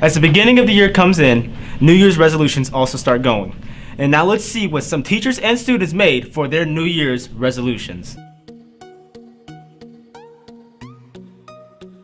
As the beginning of the year comes in, New Year's resolutions also start going. And now let's see what some teachers and students made for their New Year's resolutions.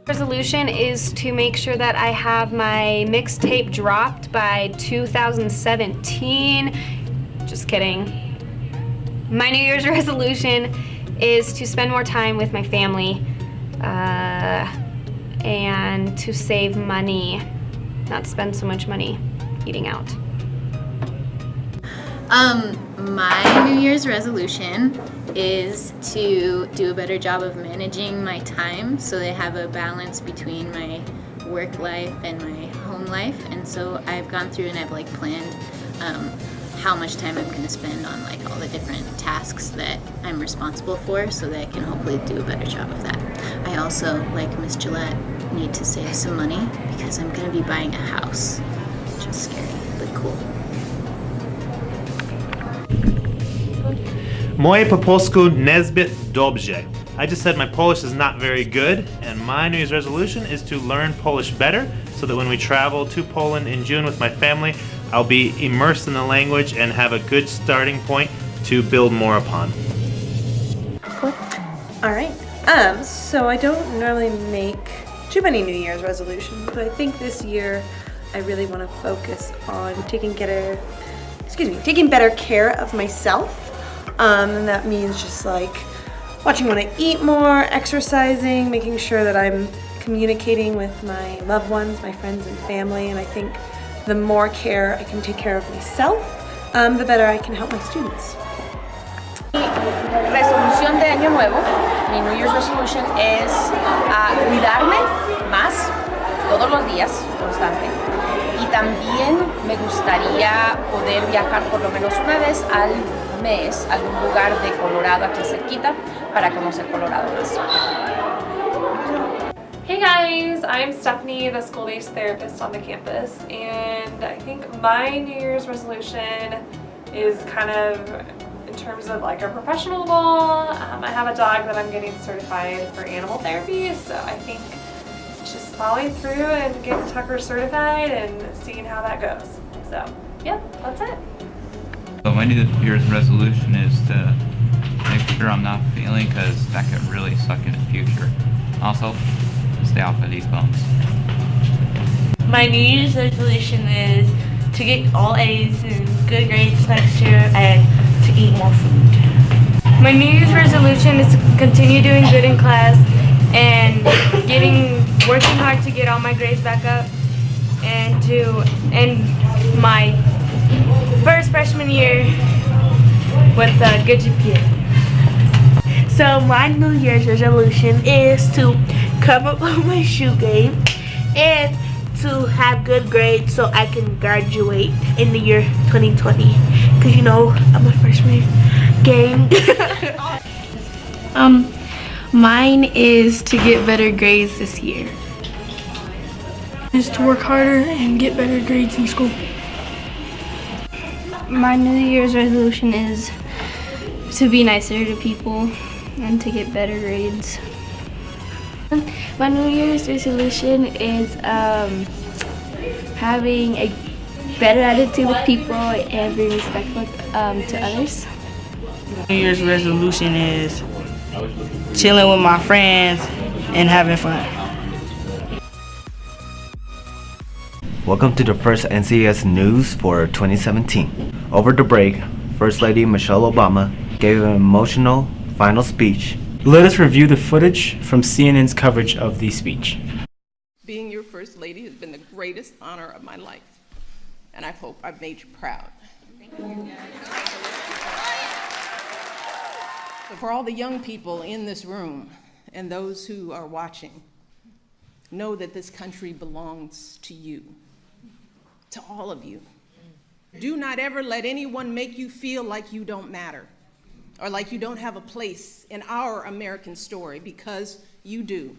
Resolution is to make sure that I have my mixtape dropped by 2017. Just kidding. My New Year's resolution is to spend more time with my family and to save money, not spend so much money eating out. My New Year's resolution is to do a better job of managing my time so that I have a balance between my work life and my home life. And so I've gone through and I've planned how much time I'm going to spend on all the different tasks that I'm responsible for so that I can hopefully do a better job of that. I also, like Miss Gillette, need to save some money because I'm going to be buying a house, which is scary but cool. Moje po polsku nezbyt dobrze. I just said my Polish is not very good, and my New Year's resolution is to learn Polish better so that when we travel to Poland in June with my family, I'll be immersed in the language and have a good starting point to build more upon. Alright, so I don't normally make too many New Year's resolutions, but I think this year I really want to focus on taking better care of myself. And that means just watching when I eat more, exercising, making sure that I'm communicating with my loved ones, my friends and family, and I think the more care I can take care of myself, the better I can help my students. Resolución de año nuevo, mi New Year's resolution es cuidarme más todos los días, constante. Y también me gustaría poder viajar por lo menos una vez al mes a algún lugar de Colorado aquí cerquita para conocer Colorado más. Hey guys, I'm Stephanie, the school-based therapist on the campus, and I think my New Year's resolution is kind of in terms of a professional goal. I have a dog that I'm getting certified for animal therapy, so I think just following through and getting Tucker certified and seeing how that goes. So, yep, that's it. So my New Year's resolution is to make sure I'm not failing because that could really suck in the future. Also, stay off of these phones. My New Year's resolution is to get all A's and good grades next year and to eat more food. My New Year's resolution is to continue doing good in class and working hard to get all my grades back up and to end my first freshman year with a good GPA. So my New Year's resolution is to cover up on my shoe game and to have good grades so I can graduate in the year 2020. Because I'm a freshman gang. Mine is to get better grades this year. Is to work harder and get better grades in school. My New Year's resolution is to be nicer to people and to get better grades. My New Year's resolution is having a better attitude with people and being respectful to others. New Year's resolution is chilling with my friends and having fun. Welcome to the first NCS News for 2017. Over the break, First Lady Michelle Obama gave an emotional final speech. Let us review the footage from CNN's coverage of the speech. Being your First Lady has been the greatest honor of my life, and I hope I've made you proud. Thank you. So for all the young people in this room and those who are watching, know that this country belongs to you, to all of you. Do not ever let anyone make you feel like you don't matter or like you don't have a place in our American story, because you do.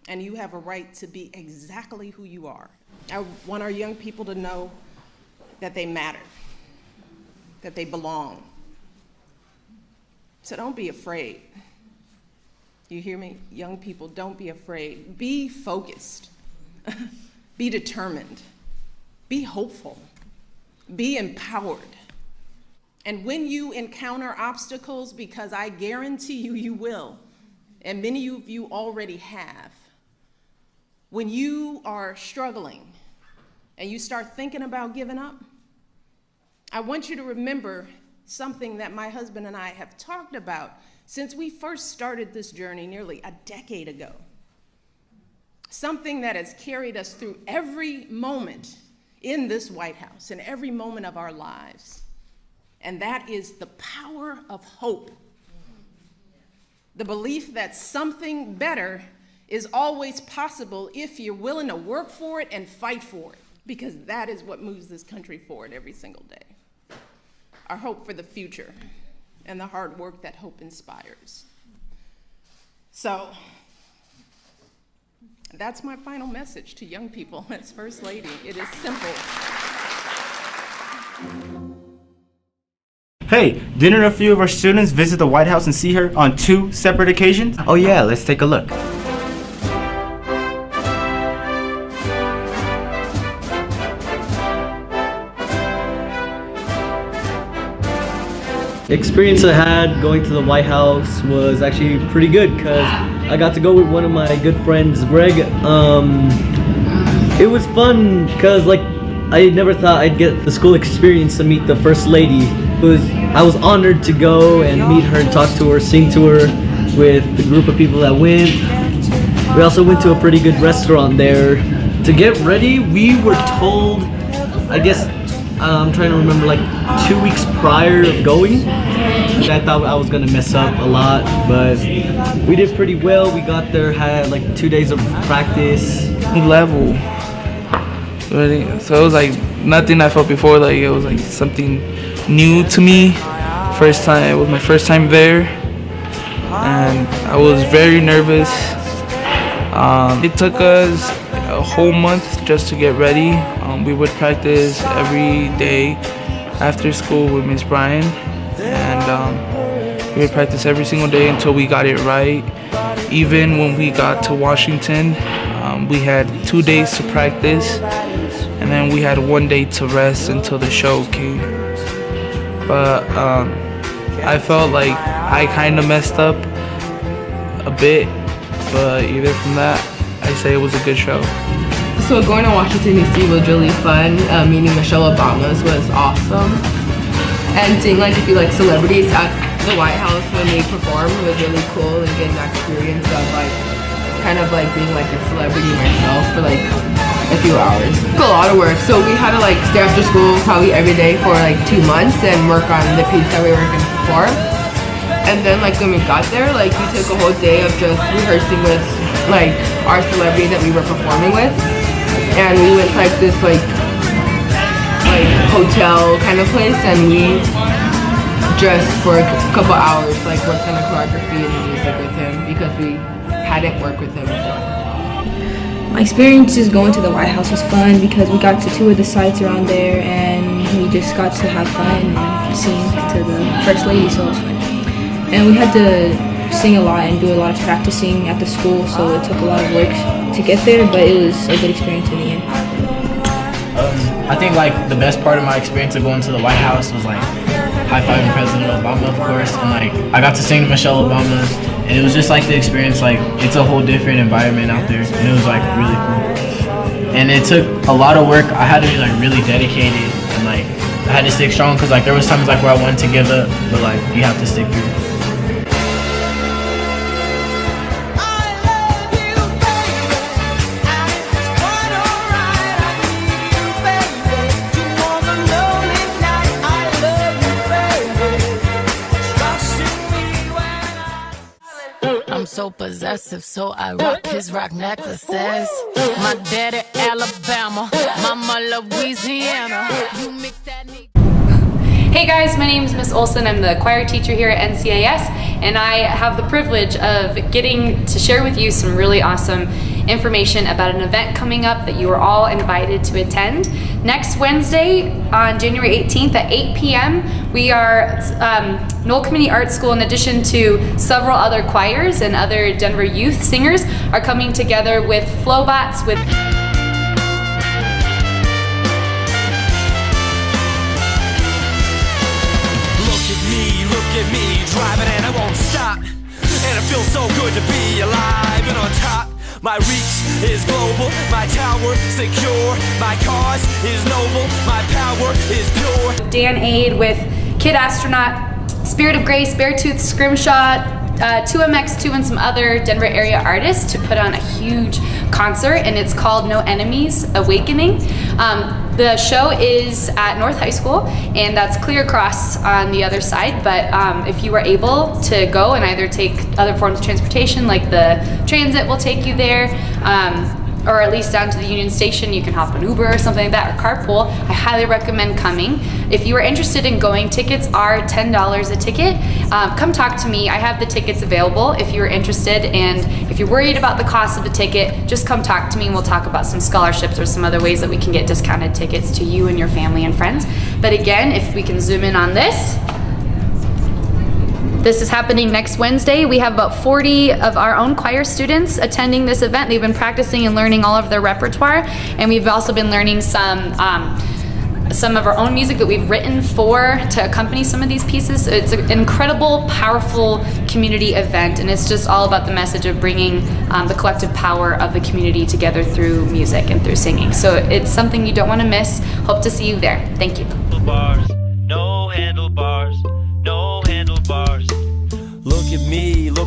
And you have a right to be exactly who you are. I want our young people to know that they matter, that they belong. So don't be afraid. You hear me? Young people, don't be afraid. Be focused. be determined, be hopeful, be empowered. And when you encounter obstacles, because I guarantee you, you will, and many of you already have, when you are struggling and you start thinking about giving up, I want you to remember something that my husband and I have talked about since we first started this journey nearly a decade ago. Something that has carried us through every moment in this White House and every moment of our lives. And that is the power of hope. The belief that something better is always possible if you're willing to work for it and fight for it, because that is what moves this country forward every single day. Our hope for the future and the hard work that hope inspires. So, that's my final message to young people as First Lady. It is simple. Hey, didn't a few of our students visit the White House and see her on 2 separate occasions? Oh yeah, let's take a look. The experience I had going to the White House was actually pretty good because I got to go with one of my good friends, Greg. It was fun because I never thought I'd get the school experience to meet the First Lady. I was honored to go and meet her and talk to her, sing to her with the group of people that went. We also went to a pretty good restaurant there. To get ready, we were told, I guess, I'm trying to remember, 2 weeks prior of going. I thought I was gonna mess up a lot, but we did pretty well. We got there, had 2 days of practice. Level. Really? So it was nothing I felt before. It was something new to me. First time, it was my first time there, and I was very nervous. It took us a whole month just to get ready. We would practice every day after school with Miss Bryan, and we would practice every single day until we got it right. Even when we got to Washington, we had 2 days to practice, and then we had 1 day to rest until the show came. But I felt like I kind of messed up a bit, but even from that, I say it was a good show. So going to Washington DC was really fun. Meeting Michelle Obama was awesome, and seeing a few celebrities at the White House when they perform was really cool, and getting that experience of kind of being a celebrity myself for a few hours. It's a lot of work, so we had to stay after school probably every day for 2 months and work on the piece that we were going to perform. And then when we got there, we took a whole day of just rehearsing with our celebrity that we were performing with. And we went to this hotel kind of place, and we just for a couple hours worked on the choreography and the music with him because we hadn't worked with him before. My experiences going to the White House was fun because we got to tour the sites around there, and we just got to have fun and sing to the First Lady, so it was fun. And we had to sing a lot and do a lot of practicing at the school, so it took a lot of work to get there, but it was a good experience in the end. I think the best part of my experience of going to the White House was high-fiving President Obama, of course, and I got to sing to Michelle Obama, and it was just the experience, it's a whole different environment out there, and it was really cool. And it took a lot of work. I had to be really dedicated, and I had to stick strong because there was times where I wanted to give up, but you have to stick through. I'm so possessive, so I rock his rock necklaces. My daddy Alabama, mama Louisiana. You mix that Hey guys, my name is Miss Olson. I'm the choir teacher here at Ncas, and I have the privilege of getting to share with you some really awesome information about an event coming up that you are all invited to attend. Next Wednesday on January 18th at 8 p.m. we are Knoll Community Art School, in addition to several other choirs and other Denver youth singers, are coming together with Flowbots, with at me, driving and I won't stop. And it feels so good to be alive and on top. My reach is global, my tower secure. My cause is noble, my power is pure. Dan Aid with Kid Astronaut, Spirit of Grace, Beartooth, Scrimshot, 2MX2 and some other Denver area artists to put on a huge concert, and it's called No Enemies Awakening. The show is at North High School, and that's clear across on the other side, but if you are able to go and either take other forms of transportation, like the transit will take you there, or at least down to the Union Station, you can hop an Uber or something like that, or carpool. I highly recommend coming. If you are interested in going, tickets are $10 a ticket. Come talk to me. I have the tickets available if you're interested, and if you're worried about the cost of the ticket, just come talk to me and we'll talk about some scholarships or some other ways that we can get discounted tickets to you and your family and friends. But again, if we can zoom in on this, this is happening next Wednesday. We have about 40 of our own choir students attending this event. They've been practicing and learning all of their repertoire, and we've also been learning some of our own music that we've written to accompany some of these pieces. So it's an incredible, powerful community event, and it's just all about the message of bringing the collective power of the community together through music and through singing. So it's something you don't want to miss. Hope to see you there. Thank you. No handlebars, no handlebars. Look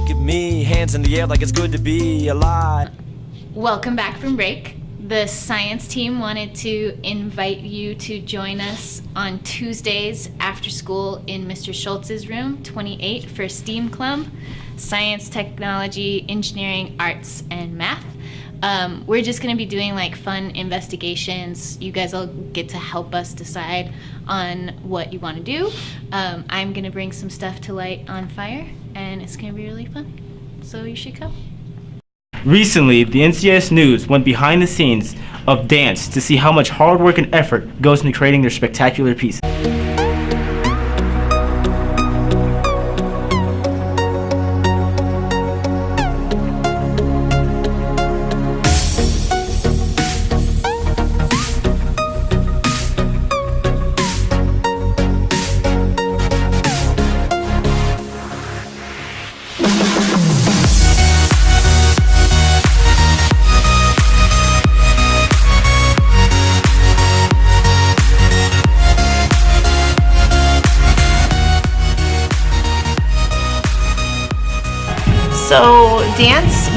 at me, hands in the air like it's good to be alive. Welcome back from break. The science team wanted to invite you to join us on Tuesdays after school in Mr. Schultz's room, 28, for STEAM Club, science, technology, engineering, arts, and math. We're just going to be doing like fun investigations. You guys will get to help us decide on what you want to do. I'm going to bring some stuff to light on fire, and it's going to be really fun. So you should come. Recently, the NCIS News went behind the scenes of dance to see how much hard work and effort goes into creating their spectacular pieces. So dance